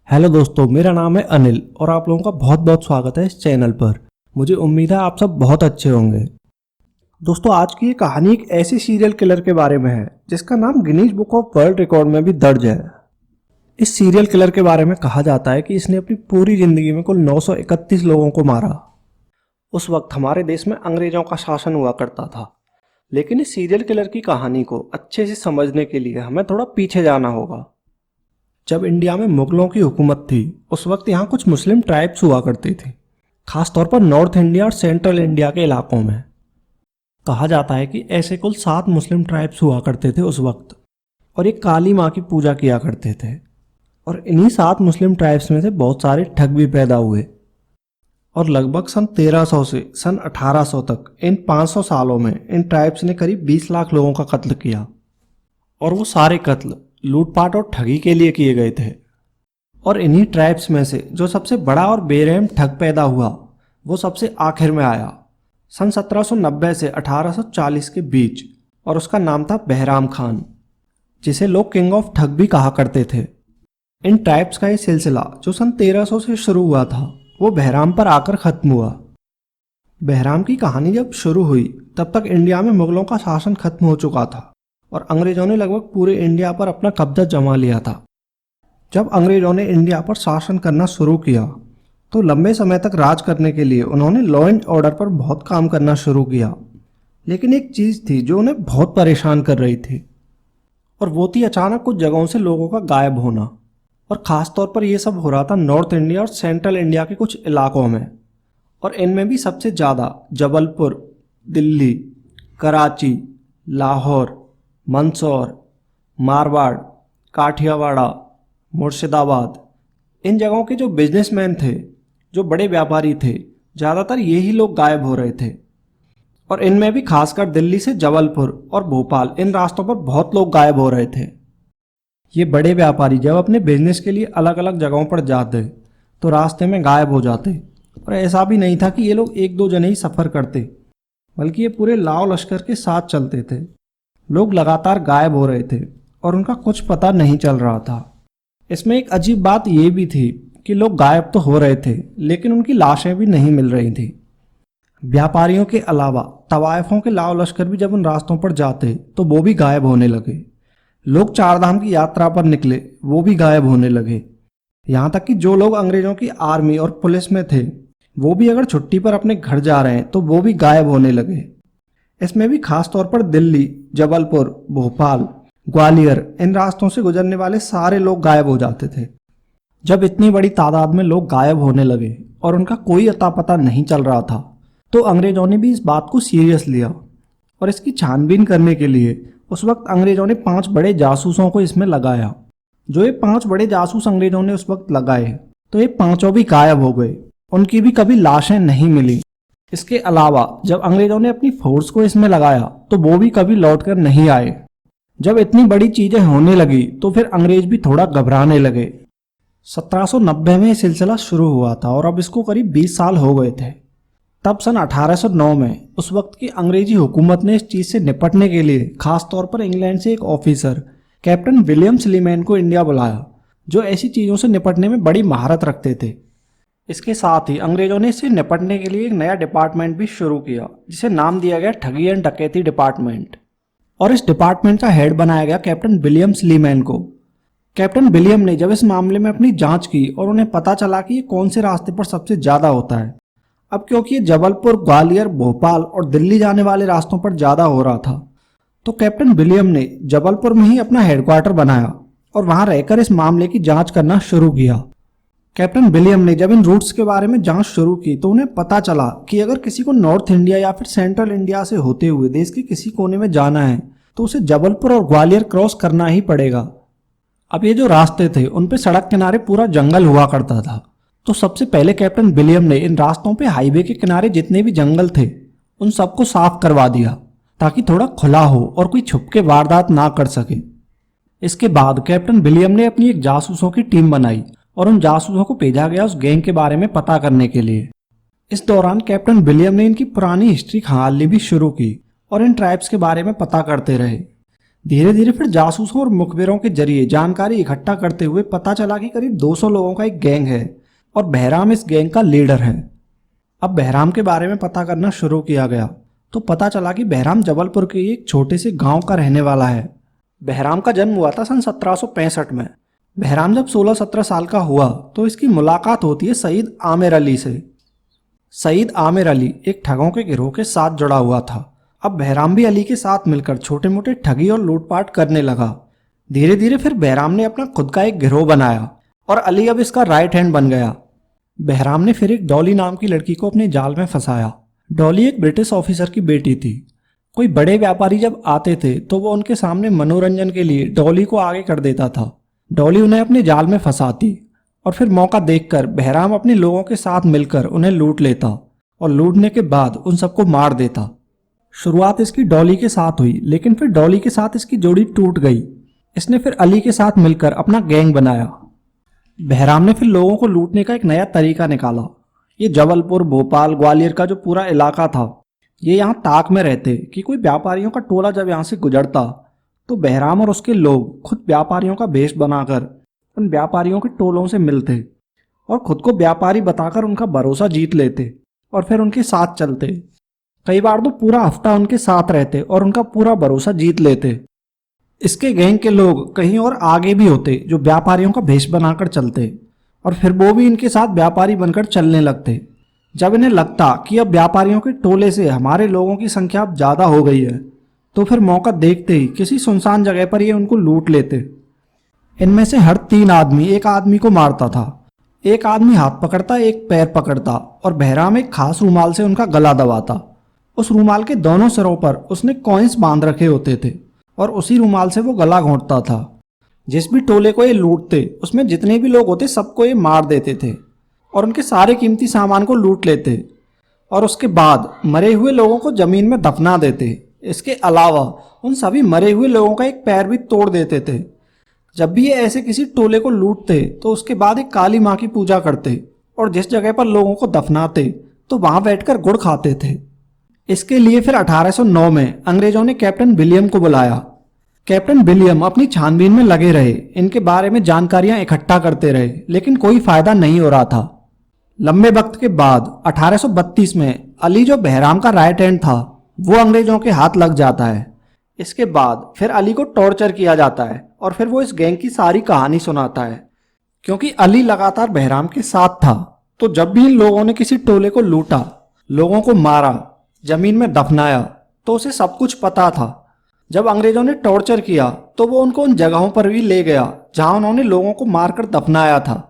Hello दोस्तों, मेरा नाम है अनिल और आप लोगों का बहुत बहुत स्वागत है इस चैनल पर। मुझे उम्मीद है आप सब बहुत अच्छे होंगे। दोस्तों, आज की ये कहानी एक ऐसी सीरियल किलर के बारे में है जिसका नाम Guinness book of world record में भी दर्ज है। इस सीरियल किलर के बारे में कहा जाता है कि इसने अपनी पूरी जिंदगी में कुल 931 लोगों को मारा। उस वक्त हमारे देश में अंग्रेजों का शासन हुआ करता था, लेकिन इस सीरियल किलर की कहानी को अच्छे से समझने के लिए हमें थोड़ा पीछे जाना होगा। जब इंडिया में मुगलों की हुकूमत थी, उस वक्त यहाँ कुछ मुस्लिम ट्राइब्स हुआ करती थी, खासतौर पर नॉर्थ इंडिया और सेंट्रल इंडिया के इलाकों में। कहा जाता है कि ऐसे कुल 7 मुस्लिम ट्राइब्स हुआ करते थे उस वक्त, और ये काली माँ की पूजा किया करते थे। और इन्हीं 7 मुस्लिम ट्राइब्स में से बहुत सारे ठग भी पैदा हुए, और लगभग सन 1300 से सन 1800 तक इन 500 सालों में इन ट्राइब्स ने करीब 20 लाख लोगों का कत्ल किया। और वो सारे कत्ल लूटपाट और ठगी के लिए किए गए थे। और इन्हीं ट्राइब्स में से जो सबसे बड़ा और बेरहम ठग पैदा हुआ वो सबसे आखिर में आया सन 1790 से 1840 के बीच, और उसका नाम था बहराम खान, जिसे लोग किंग ऑफ ठग भी कहा करते थे। इन ट्राइब्स का ये सिलसिला जो सन 1300 से शुरू हुआ था वो बहराम पर आकर ख़त्म हुआ। बहराम की कहानी जब शुरू हुई तब तक इंडिया में मुगलों का शासन खत्म हो चुका था और अंग्रेजों ने लगभग पूरे इंडिया पर अपना कब्जा जमा लिया था। जब अंग्रेजों ने इंडिया पर शासन करना शुरू किया तो लंबे समय तक राज करने के लिए उन्होंने लॉ एंड ऑर्डर पर बहुत काम करना शुरू किया। लेकिन एक चीज़ थी जो उन्हें बहुत परेशान कर रही थी, और वो थी अचानक कुछ जगहों से लोगों का गायब होना। और ख़ास तौर पर यह सब हो रहा था नॉर्थ इंडिया और सेंट्रल इंडिया के कुछ इलाकों में, और इनमें भी सबसे ज़्यादा जबलपुर, दिल्ली, कराची, लाहौर, मंदसौर, मारवाड़, काठियावाड़ा, मुर्शिदाबाद, इन जगहों के जो बिजनेसमैन थे, जो बड़े व्यापारी थे, ज़्यादातर यही लोग गायब हो रहे थे। और इनमें भी खासकर दिल्ली से जबलपुर और भोपाल, इन रास्तों पर बहुत लोग गायब हो रहे थे। ये बड़े व्यापारी जब अपने बिजनेस के लिए अलग अलग जगहों पर जाते तो रास्ते में गायब हो जाते। और ऐसा भी नहीं था कि ये लोग एक दो जने ही सफ़र करते, बल्कि ये पूरे लाव लश्कर के साथ चलते थे। लोग लगातार गायब हो रहे थे और उनका कुछ पता नहीं चल रहा था। इसमें एक अजीब बात यह भी थी कि लोग गायब तो हो रहे थे लेकिन उनकी लाशें भी नहीं मिल रही थी। व्यापारियों के अलावा तवायफों के लाव लश्कर भी जब उन रास्तों पर जाते तो वो भी गायब होने लगे। लोग चारधाम की यात्रा पर निकले, वो भी गायब होने लगे। यहाँ तक कि जो लोग अंग्रेजों की आर्मी और पुलिस में थे वो भी अगर छुट्टी पर अपने घर जा रहे हैं तो वो भी गायब होने लगे। इसमें भी खास तौर पर दिल्ली, जबलपुर, भोपाल, ग्वालियर, इन रास्तों से गुजरने वाले सारे लोग गायब हो जाते थे। जब इतनी बड़ी तादाद में लोग गायब होने लगे और उनका कोई अता पता नहीं चल रहा था तो अंग्रेजों ने भी इस बात को सीरियस लिया, और इसकी छानबीन करने के लिए उस वक्त अंग्रेजों ने 5 बड़े जासूसों को इसमें लगाया। जो ये 5 बड़े जासूस अंग्रेजों ने उस वक्त लगाए तो ये पांचों भी गायब हो गए, उनकी भी कभी लाशें नहीं मिली। इसके अलावा जब अंग्रेजों ने अपनी फोर्स को इसमें लगाया तो वो भी कभी लौटकर नहीं आए। जब इतनी बड़ी चीजें होने लगी तो फिर अंग्रेज भी थोड़ा घबराने लगे। 1790 में ये सिलसिला शुरू हुआ था और अब इसको करीब 20 साल हो गए थे। तब सन 1809 में उस वक्त की अंग्रेजी हुकूमत ने इस चीज़ से निपटने के लिए खास तौर पर इंग्लैंड से एक ऑफिसर कैप्टन विलियम स्लीमैन को इंडिया बुलाया, जो ऐसी चीज़ों से निपटने में बड़ी महारत रखते थे। इसके साथ ही अंग्रेजों ने इससे निपटने के लिए एक नया डिपार्टमेंट भी शुरू किया जिसे नाम दिया गया ठगी एंड डकैती डिपार्टमेंट, और इस डिपार्टमेंट का हेड बनाया गया कैप्टन विलियम स्लीमैन को। कैप्टन विलियम ने जब इस मामले में अपनी जांच की और उन्हें पता चला कि ये कौन से रास्ते पर सबसे ज़्यादा होता है, अब क्योंकि ये जबलपुर, ग्वालियर, भोपाल और दिल्ली जाने वाले रास्तों पर ज़्यादा हो रहा था, तो कैप्टन विलियम ने जबलपुर में ही अपना हेडक्वार्टर बनाया और वहाँ रहकर इस मामले की जाँच करना शुरू किया। कैप्टन विलियम ने जब इन रूट्स के बारे में जांच शुरू की तो उन्हें पता चला कि अगर किसी को नॉर्थ इंडिया या फिर सेंट्रल इंडिया से होते हुए देश के किसी कोने में जाना है तो उसे जबलपुर और ग्वालियर क्रॉस करना ही पड़ेगा। अब ये जो रास्ते थे उन पे सड़क किनारे पूरा जंगल हुआ करता था, तो सबसे पहले कैप्टन विलियम ने इन रास्तों पे हाईवे के किनारे जितने भी जंगल थे उन सबको साफ करवा दिया ताकि थोड़ा खुला हो और कोई छुप के वारदात ना कर सके। इसके बाद कैप्टन विलियम ने अपनी एक जासूसों की टीम बनाई और उन जासूसों को भेजा गया उस गैंग के बारे में पता करने के लिए। इस दौरान कैप्टन विलियम ने इनकी पुरानी हिस्ट्री खंगालनी भी शुरू की और इन ट्राइब्स के बारे में पता करते रहे। धीरे धीरे फिर जासूसों और मुखबिरों के जरिए जानकारी इकट्ठा करते हुए पता चला कि करीब 200 लोगों का एक गैंग है और बहराम इस गैंग का लीडर है। अब बहराम के बारे में पता करना शुरू किया गया तो पता चला कि बहराम जबलपुर के एक छोटे से गांव का रहने वाला है। बहराम का जन्म हुआ था सन 1765 में। बहराम जब 16-17 साल का हुआ तो इसकी मुलाकात होती है सईद आमिर अली से। सईद आमिर अली एक ठगों के गिरोह के साथ जुड़ा हुआ था। अब बहराम भी अली के साथ मिलकर छोटे मोटे ठगी और लूटपाट करने लगा। धीरे धीरे फिर बहराम ने अपना खुद का एक गिरोह बनाया और अली अब इसका राइट हैंड बन गया। बहराम ने फिर एक डॉली नाम की लड़की को अपने जाल में फंसाया। डॉली एक ब्रिटिश ऑफिसर की बेटी थी। कोई बड़े व्यापारी जब आते थे तो वो उनके सामने मनोरंजन के लिए डॉली को आगे कर देता था। डॉली उन्हें अपने जाल में फंसाती और फिर मौका देखकर बहराम अपने लोगों के साथ मिलकर उन्हें लूट लेता और लूटने के बाद उन सबको मार देता। शुरुआत इसकी डॉली के साथ हुई, लेकिन फिर डॉली के साथ इसकी जोड़ी टूट गई। इसने फिर अली के साथ मिलकर अपना गैंग बनाया। बहराम ने फिर लोगों को लूटने का एक नया तरीका निकाला। ये जबलपुर, भोपाल, ग्वालियर का जो पूरा इलाका था, ये यहाँ ताक में रहते कि कोई व्यापारियों का टोला जब यहाँ से गुजरता तो बहराम और उसके लोग खुद व्यापारियों का भेष बनाकर उन व्यापारियों के टोलों से मिलते और खुद को व्यापारी बताकर उनका भरोसा जीत लेते और फिर उनके साथ चलते। कई बार तो पूरा हफ्ता उनके साथ रहते और उनका पूरा भरोसा जीत लेते। इसके गैंग के लोग कहीं और आगे भी होते जो व्यापारियों का भेष बनाकर चलते और फिर वो भी इनके साथ व्यापारी बनकर चलने लगते। जब इन्हें लगता कि अब व्यापारियों के टोले से हमारे लोगों की संख्या अब ज़्यादा हो गई है तो फिर मौका देखते ही किसी सुनसान जगह पर ये उनको लूट लेते। इनमें से हर 3 आदमी एक आदमी को मारता था। एक आदमी हाथ पकड़ता, एक पैर पकड़ता और बहराम एक खास रूमाल से उनका गला दबाता। उस रूमाल के दोनों सिरों पर उसने कॉइन्स बांध रखे होते थे और उसी रूमाल से वो गला घोंटता था। जिस भी टोले को ये लूटते उसमें जितने भी लोग होते सबको ये मार देते थे और उनके सारे कीमती सामान को लूट लेते और उसके बाद मरे हुए लोगों को जमीन में दफना देते। इसके अलावा उन सभी मरे हुए लोगों का एक पैर भी तोड़ देते थे। जब भी ये ऐसे किसी टोले को लूटते तो उसके बाद एक काली माँ की पूजा करते और जिस जगह पर लोगों को दफनाते तो वहां बैठकर गुड़ खाते थे। इसके लिए फिर 1809 में अंग्रेजों ने कैप्टन विलियम को बुलाया। कैप्टन विलियम अपनी छानबीन में लगे रहे, इनके बारे में जानकारियां इकट्ठा करते रहे, लेकिन कोई फायदा नहीं हो रहा था। लंबे वक्त के बाद 1832 में अली जो बहराम का राइट हैंड था वो अंग्रेजों के हाथ लग जाता है। इसके बाद फिर अली को टॉर्चर किया जाता है और फिर वो इस गैंग की सारी कहानी सुनाता है। क्योंकि अली लगातार बहराम के साथ था तो जब भी इन लोगों ने किसी टोले को लूटा, लोगों को मारा, जमीन में दफनाया तो उसे सब कुछ पता था। जब अंग्रेजों ने टॉर्चर किया तो वो उनको उन जगहों पर भी ले गया जहां उन्होंने लोगों को मारकर दफनाया था।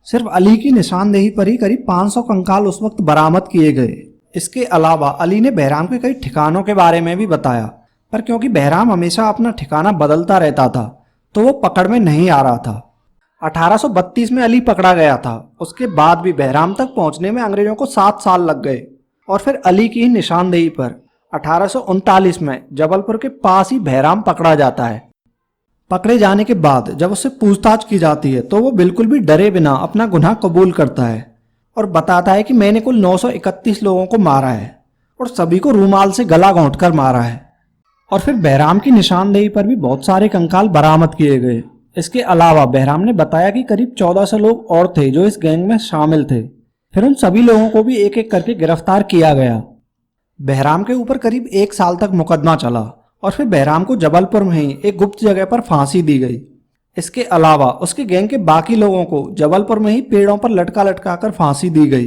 सिर्फ अली की निशानदेही पर ही करीब 500 कंकाल उस वक्त बरामद किए गए। इसके अलावा अली ने बहराम के कई ठिकानों के बारे में भी बताया, पर क्योंकि बहराम हमेशा अपना ठिकाना बदलता रहता था तो वो पकड़ में नहीं आ रहा था। 1832 में अली पकड़ा गया था। उसके बाद भी बहराम तक पहुंचने में अंग्रेजों को 7 साल लग गए और फिर अली की निशानदेही पर 1839 में जबलपुर के पास ही बहराम पकड़ा जाता है। पकड़े जाने के बाद जब उससे पूछताछ की जाती है तो वो बिल्कुल भी डरे बिना अपना गुनाह कबूल करता है और बताता है कि मैंने कुल 931 लोगों को मारा है और सभी को रूमाल से गला घोंटकर मारा है। और फिर बहराम की निशानदेही पर भी बहुत सारे कंकाल बरामद किए गए। इसके अलावा बहराम ने बताया कि करीब 1400 लोग और थे जो इस गैंग में शामिल थे। फिर उन सभी लोगों को भी एक एक करके गिरफ्तार किया गया। बहराम के ऊपर करीब 1 साल तक मुकदमा चला और फिर बहराम को जबलपुर में ही एक गुप्त जगह पर फांसी दी गई। इसके अलावा उसके गैंग के बाकी लोगों को जबलपुर में ही पेड़ों पर लटका लटका कर फांसी दी गई।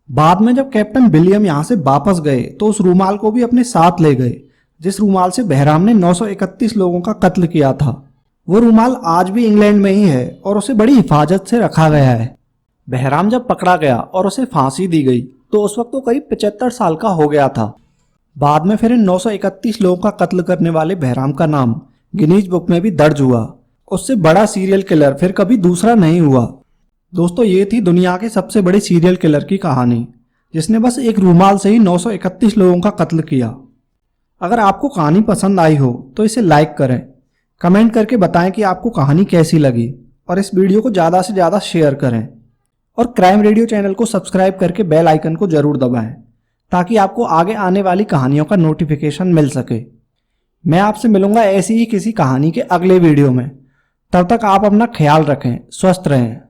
बाद में जब कैप्टन विलियम यहाँ से वापस गए तो उस रूमाल को भी अपने साथ ले गए जिस रूमाल से बहराम ने 931 लोगों का कत्ल किया था। वो रूमाल आज भी इंग्लैंड में ही है और उसे बड़ी हिफाजत से रखा गया है। बहराम जब पकड़ा गया और उसे फांसी दी गई तो उस वक्त वो करीब 75 साल का हो गया था। बाद में फिर इन 931 लोगों का कत्ल करने वाले बहराम का नाम गिनीज बुक में भी दर्ज हुआ। उससे बड़ा सीरियल किलर फिर कभी दूसरा नहीं हुआ। दोस्तों, ये थी दुनिया के सबसे बड़े सीरियल किलर की कहानी जिसने बस एक रूमाल से ही 931 लोगों का कत्ल किया। अगर आपको कहानी पसंद आई हो तो इसे लाइक करें, कमेंट करके बताएं कि आपको कहानी कैसी लगी और इस वीडियो को ज़्यादा से ज़्यादा शेयर करें और क्राइम रेडियो चैनल को सब्सक्राइब करके बेल आइकन को जरूर दबाएं ताकि आपको आगे आने वाली कहानियों का नोटिफिकेशन मिल सके। मैं आपसे मिलूंगा ऐसी ही किसी कहानी के अगले वीडियो में। तब तक आप अपना ख्याल रखें, स्वस्थ रहें।